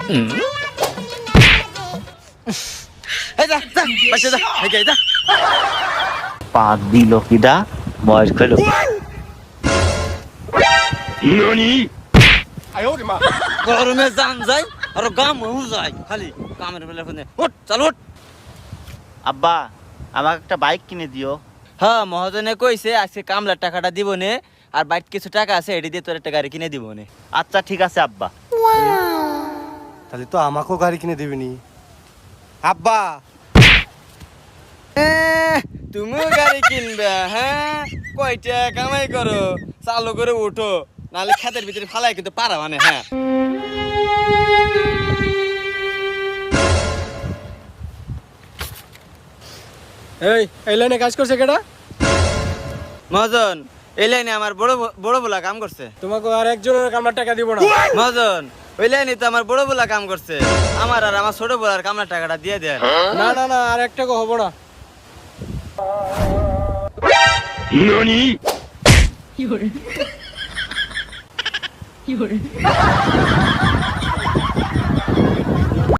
এই যা যা বাচ্চা যা এই যা পাক দিল কিডা বয়স কইলো গরমে জান যায় আর গাম হু যায় খালি কামের বেলা ফোনে উঠ চল উঠ। আব্বা আমাকে একটা বাইক কিনে দিও। হ্যাঁ মহাজনে কইছে আজকে কামলার টাকাটা দিব নে আর বাইক কিছু টাকা আছে এটি দিয়ে তোর একটা গাড়ি কিনে দিব নে। আচ্ছা ঠিক আছে আব্বা। তাহলে তো আমাকেও গাড়ি কিনে দিবিনি আব্বা। তুমিও গাড়ি কিনবে? হ্যাঁ কয়টা কামাই করো চালু করে উঠো নাহলে খেতের ভিতরে ফালাই কিন্তু পারা মানে। হ্যাঁ এই লাইনে কাজ করছে কেডা? মহাজন এই লাইনে আমার বড় বড় বলা কাম করছে। তোমাকে আর একজনের কামলার টাকা দিব না। মহাজন ওই লাইনে তো আমার বড় বলা কাম করছে, আমার আর আমার ছোট বলার কামলার টাকাটা দিয়ে দেয়। না না না আর এক টাকা হবো না। কি করে